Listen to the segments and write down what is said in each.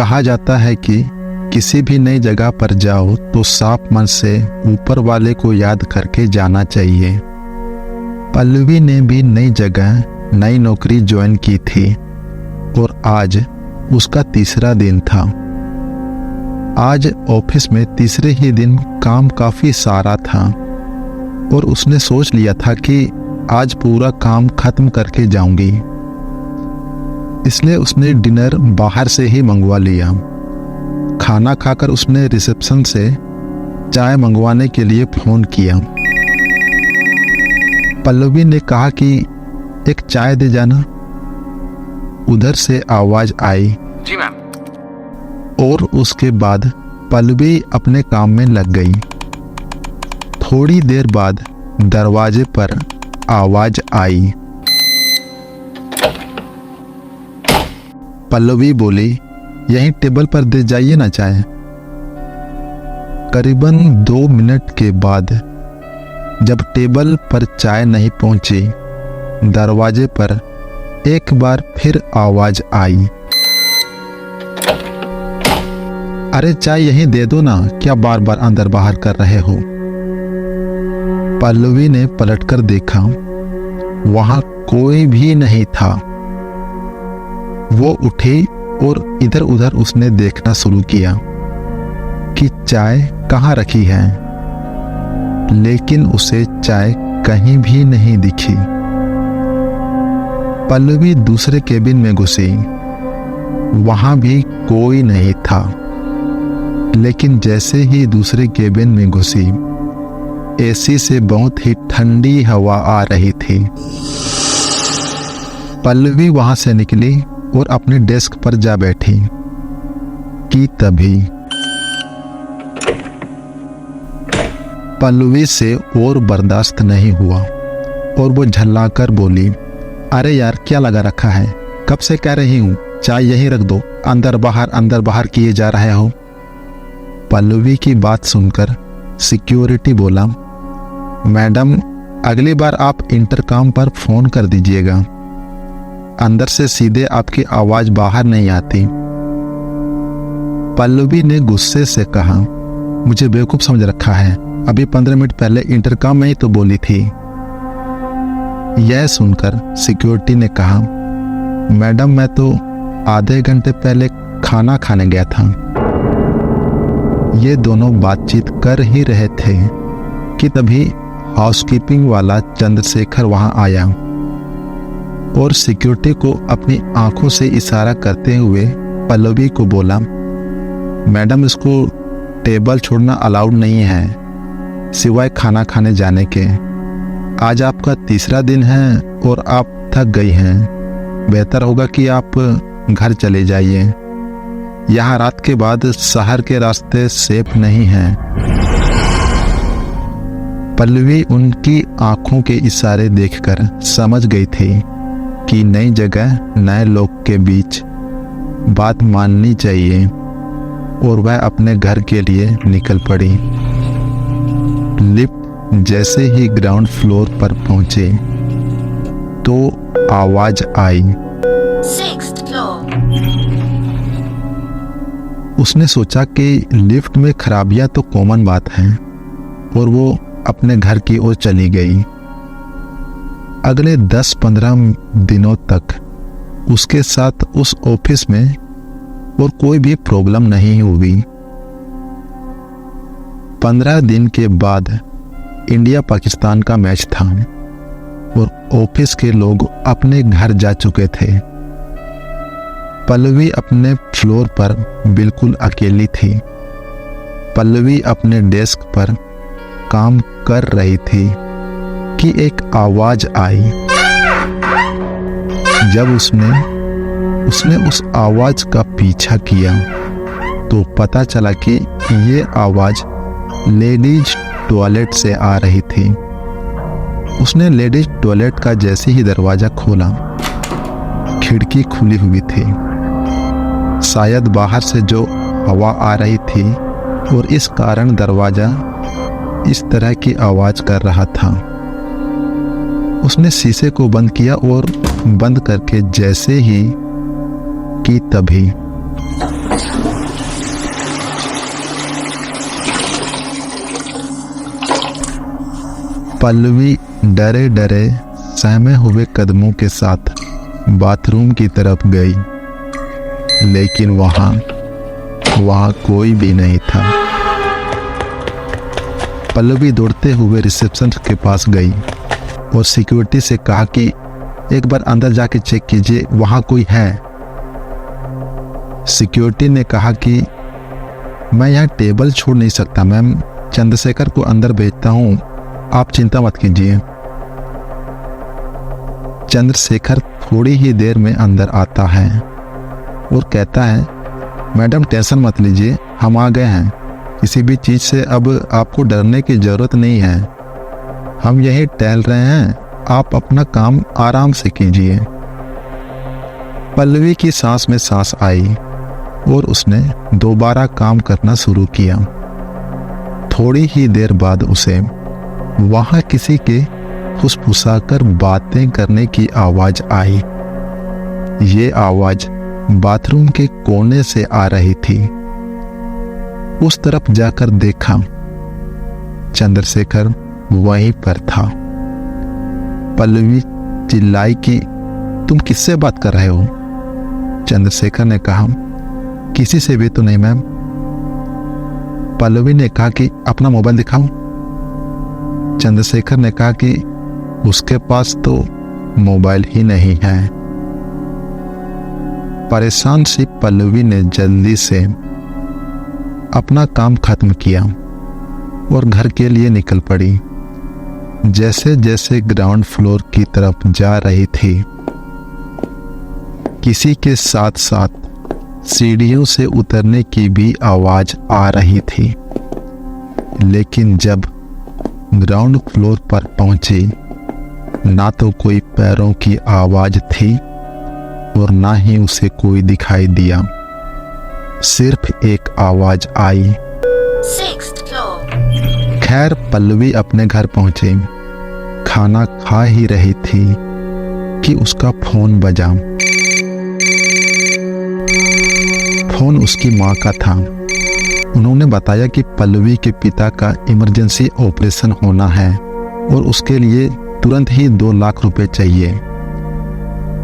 कहा जाता है कि किसी भी नई जगह पर जाओ तो साफ मन से ऊपर वाले को याद करके जाना चाहिए। पल्लवी ने भी नई जगह नई नौकरी ज्वाइन की थी और आज उसका तीसरा दिन था। आज ऑफिस में तीसरे ही दिन काम काफी सारा था और उसने सोच लिया था कि आज पूरा काम खत्म करके जाऊंगी, इसलिए उसने डिनर बाहर से ही मंगवा लिया। खाना खाकर उसने रिसेप्शन से चाय मंगवाने के लिए फोन किया। पल्लवी ने कहा कि एक चाय दे जाना। उधर से आवाज आई, जी मैम। और उसके बाद पल्लवी अपने काम में लग गई। थोड़ी देर बाद दरवाजे पर आवाज आई। पल्लवी बोली, यहीं टेबल पर दे जाइए ना चाय। करीबन 2 मिनट के बाद जब टेबल पर चाय नहीं पहुंची, दरवाजे पर एक बार फिर आवाज आई, अरे चाय यहीं दे दो ना, क्या बार बार अंदर बाहर कर रहे हो। पल्लवी ने पलटकर देखा, वहां कोई भी नहीं था। वो उठी और इधर उधर उसने देखना शुरू किया कि चाय कहाँ रखी है, लेकिन उसे चाय कहीं भी नहीं दिखी। पल्लवी दूसरे केबिन में घुसी, वहां भी कोई नहीं था, लेकिन जैसे ही दूसरे केबिन में घुसी, एसी से बहुत ही ठंडी हवा आ रही थी। पल्लवी वहां से निकली और अपने डेस्क पर जा बैठी कि तभी पल्लवी से और बर्दाश्त नहीं हुआ और वो झल्लाकर बोली, अरे यार क्या लगा रखा है, कब से कह रही हूं चाय यहीं रख दो, अंदर बाहर किए जा रहे हो। पल्लवी की बात सुनकर सिक्योरिटी बोला, मैडम अगली बार आप इंटरकॉम पर फोन कर दीजिएगा, अंदर से सीधे आपकी आवाज बाहर नहीं आती। पल्लवी ने गुस्से से कहा, मुझे बेवकूफ समझ रखा है, अभी 15 मिनट पहले इंटरकॉम में ही तो बोली थी। यह सुनकर सिक्योरिटी ने कहा, मैडम मैं तो आधे घंटे पहले खाना खाने गया था। ये दोनों बातचीत कर ही रहे थे कि तभी हाउसकीपिंग वाला चंद्रशेखर वहां आया और सिक्योरिटी को अपनी आंखों से इशारा करते हुए पल्लवी को बोला, मैडम इसको टेबल छोड़ना अलाउड नहीं है, सिवाय खाना खाने जाने के। आज आपका तीसरा दिन है और आप थक गई हैं, बेहतर होगा कि आप घर चले जाइए, यहाँ रात के बाद शहर के रास्ते सेफ नहीं हैं। पल्लवी उनकी आंखों के इशारे देखकर समझ गई थी कि नई जगह नए लोग के बीच बात माननी चाहिए और वह अपने घर के लिए निकल पड़ी। लिफ्ट जैसे ही ग्राउंड फ्लोर पर पहुंचे तो आवाज आई, 6th floor। उसने सोचा कि लिफ्ट में खराबियां तो कॉमन बात है और वो अपने घर की ओर चली गई। अगले 10-15 दिनों तक उसके साथ उस ऑफिस में और कोई भी प्रॉब्लम नहीं हुई। 15 दिन के बाद इंडिया पाकिस्तान का मैच था और ऑफिस के लोग अपने घर जा चुके थे। पल्लवी अपने फ्लोर पर बिल्कुल अकेली थी। पल्लवी अपने डेस्क पर काम कर रही थी कि एक आवाज आई। जब उसने उस आवाज का पीछा किया तो पता चला कि ये आवाज लेडीज टॉयलेट से आ रही थी। उसने लेडीज टॉयलेट का जैसे ही दरवाजा खोला, खिड़की खुली हुई थी। शायद बाहर से जो हवा आ रही थी और इस कारण दरवाजा इस तरह की आवाज कर रहा था। उसने शीशे को बंद किया और बंद करके जैसे ही कि तभी पल्लवी डरे डरे सहमे हुए कदमों के साथ बाथरूम की तरफ गई, लेकिन वहां कोई भी नहीं था। पल्लवी दौड़ते हुए रिसेप्शन के पास गई और सिक्योरिटी से कहा कि एक बार अंदर जाके चेक कीजिए, वहां कोई है। सिक्योरिटी ने कहा कि मैं यहाँ टेबल छोड़ नहीं सकता मैम, चंद्रशेखर को अंदर भेजता हूँ, आप चिंता मत कीजिए। चंद्रशेखर थोड़ी ही देर में अंदर आता है और कहता है, मैडम टेंशन मत लीजिए, हम आ गए हैं, किसी भी चीज़ से अब आपको डरने की ज़रूरत नहीं है, हम यहीं टहल रहे हैं, आप अपना काम आराम से कीजिए। पल्लवी की सांस में सांस आई और उसने दोबारा काम करना शुरू किया। थोड़ी ही देर बाद उसे वहां किसी के फुसफुसाकर बातें करने की आवाज आई। ये आवाज बाथरूम के कोने से आ रही थी। उस तरफ जाकर देखा, चंद्रशेखर वहीं पर था। पल्लवी चिल्लाई कि तुम किससे बात कर रहे हो? चंद्रशेखर ने कहा, किसी से भी तो नहीं मैम। पल्लवी ने कहा कि अपना मोबाइल दिखाओ। चंद्रशेखर ने कहा कि उसके पास तो मोबाइल ही नहीं है। परेशान सी पल्लवी ने जल्दी से अपना काम खत्म किया और घर के लिए निकल पड़ी। जैसे जैसे ग्राउंड फ्लोर की तरफ जा रही थी, किसी के साथ साथ सीढ़ियों से उतरने की भी आवाज आ रही थी। लेकिन जब ग्राउंड फ्लोर पर पहुंची, ना तो कोई पैरों की आवाज थी और ना ही उसे कोई दिखाई दिया। सिर्फ एक आवाज आई। 6th floor. खैर पल्लवी अपने घर पहुंची। खाना खा ही रही थी कि उसका फोन बजा। फोन उसकी माँ का था। उन्होंने बताया कि पल्लवी के पिता का इमरजेंसी ऑपरेशन होना है और उसके लिए तुरंत ही 2 लाख रुपए चाहिए।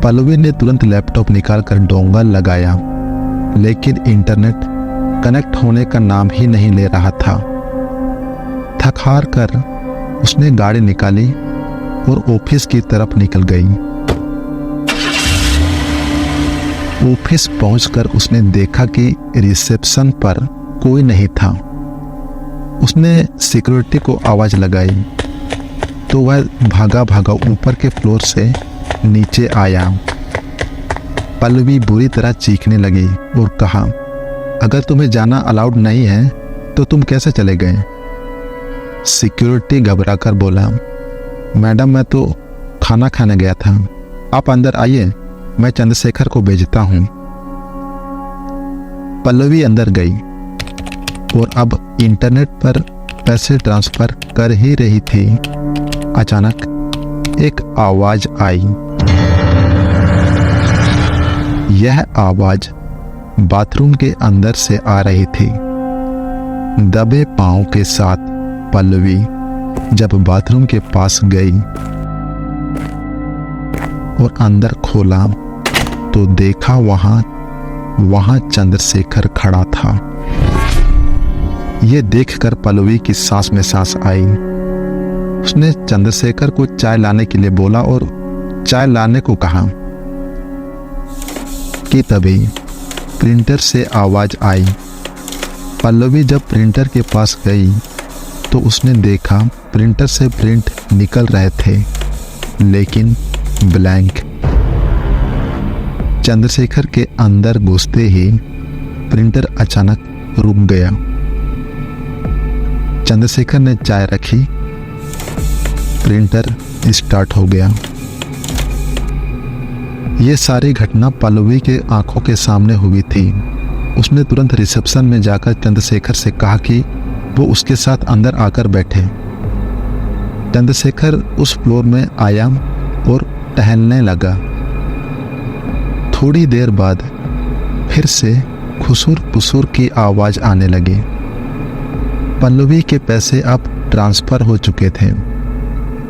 पल्लवी ने तुरंत लैपटॉप निकालकर डोंगल लगाया, लेकिन इंटरनेट कनेक्ट होने का नाम ही नहीं ले रहा था। थक हार कर उसने गाड़ी निकाली और ऑफिस की तरफ निकल गई। ऑफिस पहुंचकर उसने देखा कि रिसेप्शन पर कोई नहीं था। उसने सिक्योरिटी को आवाज लगाई तो वह भागा भागा ऊपर के फ्लोर से नीचे आया। पल्लवी बुरी तरह चीखने लगी और कहा, अगर तुम्हें जाना अलाउड नहीं है तो तुम कैसे चले गए? सिक्योरिटी घबराकर बोला, मैडम मैं तो खाना खाने गया था, आप अंदर आइए, मैं चंद्रशेखर को भेजता हूं। पल्लवी अंदर गई और अब इंटरनेट पर पैसे ट्रांसफर कर ही रही थी। अचानक एक आवाज आई। यह आवाज बाथरूम के अंदर से आ रही थी। दबे पांव के साथ पल्लवी जब बाथरूम के पास गई और अंदर खोला तो देखा वहां चंद्रशेखर खड़ा था। यह देखकर पल्लवी की सांस में सांस आई। उसने चंद्रशेखर को चाय लाने के लिए बोला और चाय लाने को कहा कि तभी प्रिंटर से आवाज आई। पल्लवी जब प्रिंटर के पास गई तो उसने देखा प्रिंटर से प्रिंट निकल रहे थे, लेकिन ब्लैंक। चंद्रशेखर के अंदर घुसते ही प्रिंटर अचानक रुक गया। चंद्रशेखर ने चाय रखी, प्रिंटर स्टार्ट हो गया। ये सारी घटना पल्लवी के आंखों के सामने हुई थी। उसने तुरंत रिसेप्शन में जाकर चंद्रशेखर से कहा कि वो उसके साथ अंदर आकर बैठे। चंद्रशेखर उस फ्लोर में आया और टहलने लगा। थोड़ी देर बाद फिर से खुसुर पुसुर की आवाज आने लगी। पल्लवी के पैसे अब ट्रांसफर हो चुके थे।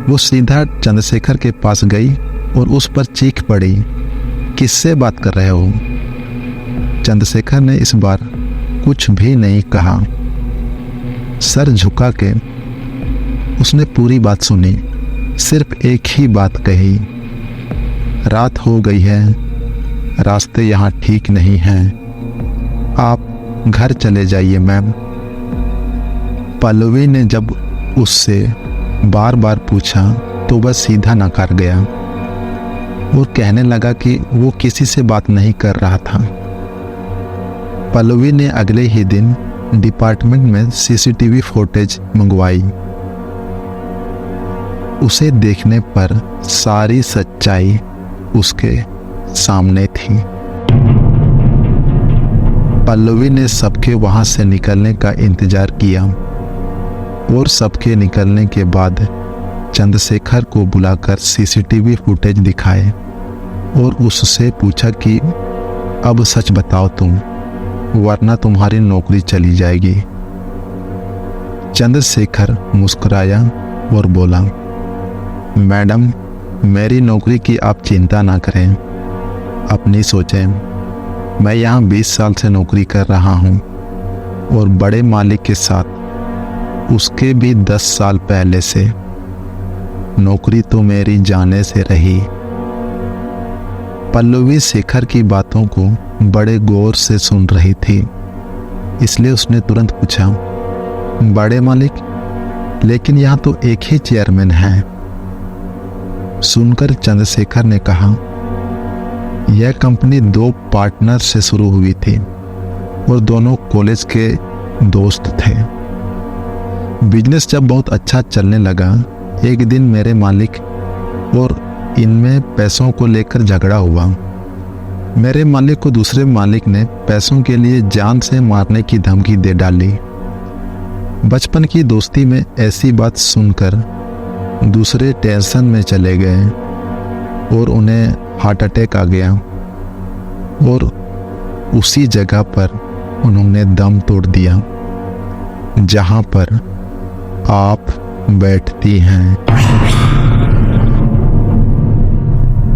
वो सीधा चंद्रशेखर के पास गई और उस पर चीख पड़ी, किससे बात कर रहे हो? चंद्रशेखर ने इस बार कुछ भी नहीं कहा। सर झुका के उसने पूरी बात सुनी, सिर्फ एक ही बात कही, रात हो गई है, रास्ते यहाँ ठीक नहीं हैं, आप घर चले जाइए मैम। पल्लवी ने जब उससे बार बार पूछा तो वह सीधा नकार गया और कहने लगा कि वो किसी से बात नहीं कर रहा था। पल्लवी ने अगले ही दिन डिपार्टमेंट में सीसीटीवी फुटेज मंगवाई। उसे देखने पर सारी सच्चाई उसके सामने थी। पल्लवी ने सबके वहां से निकलने का इंतजार किया और सबके निकलने के बाद चंद्रशेखर को बुलाकर सीसीटीवी फुटेज दिखाए और उससे पूछा कि अब सच बताओ तुम, वरना तुम्हारी नौकरी चली जाएगी। चंद्रशेखर मुस्कुराया और बोला, मैडम मेरी नौकरी की आप चिंता ना करें, अपनी सोचें। मैं यहाँ 20 साल से नौकरी कर रहा हूँ और बड़े मालिक के साथ उसके भी 10 साल पहले से। नौकरी तो मेरी जाने से रही। पल्लवी शेखर की बातों को बड़े गौर से सुन रही थी, इसलिए उसने तुरंत पूछा, बड़े मालिक, लेकिन यहाँ तो एक ही चेयरमैन है। सुनकर चंद्रशेखर ने कहा, यह कंपनी 2 पार्टनर से शुरू हुई थी और दोनों कॉलेज के दोस्त थे। बिजनेस जब बहुत अच्छा चलने लगा, एक दिन मेरे मालिक और इनमें पैसों को लेकर झगड़ा हुआ। मेरे मालिक को दूसरे मालिक ने पैसों के लिए जान से मारने की धमकी दे डाली। बचपन की दोस्ती में ऐसी बात सुनकर दूसरे टेंशन में चले गए और उन्हें हार्ट अटैक आ गया और उसी जगह पर उन्होंने दम तोड़ दिया जहां पर आप बैठती हैं।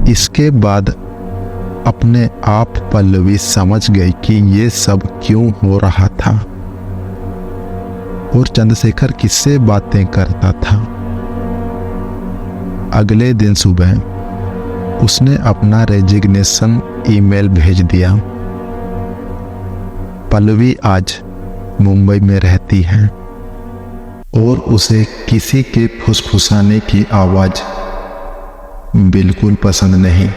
इसके बाद अपने आप पल्लवी समझ गई कि ये सब क्यों हो रहा था और चंद्रशेखर किससे बातें करता था। अगले दिन सुबह उसने अपना रेजिग्नेशन ईमेल भेज दिया। पल्लवी आज मुंबई में रहती है और उसे किसी के फुसफुसाने की आवाज़ बिल्कुल पसंद नहीं।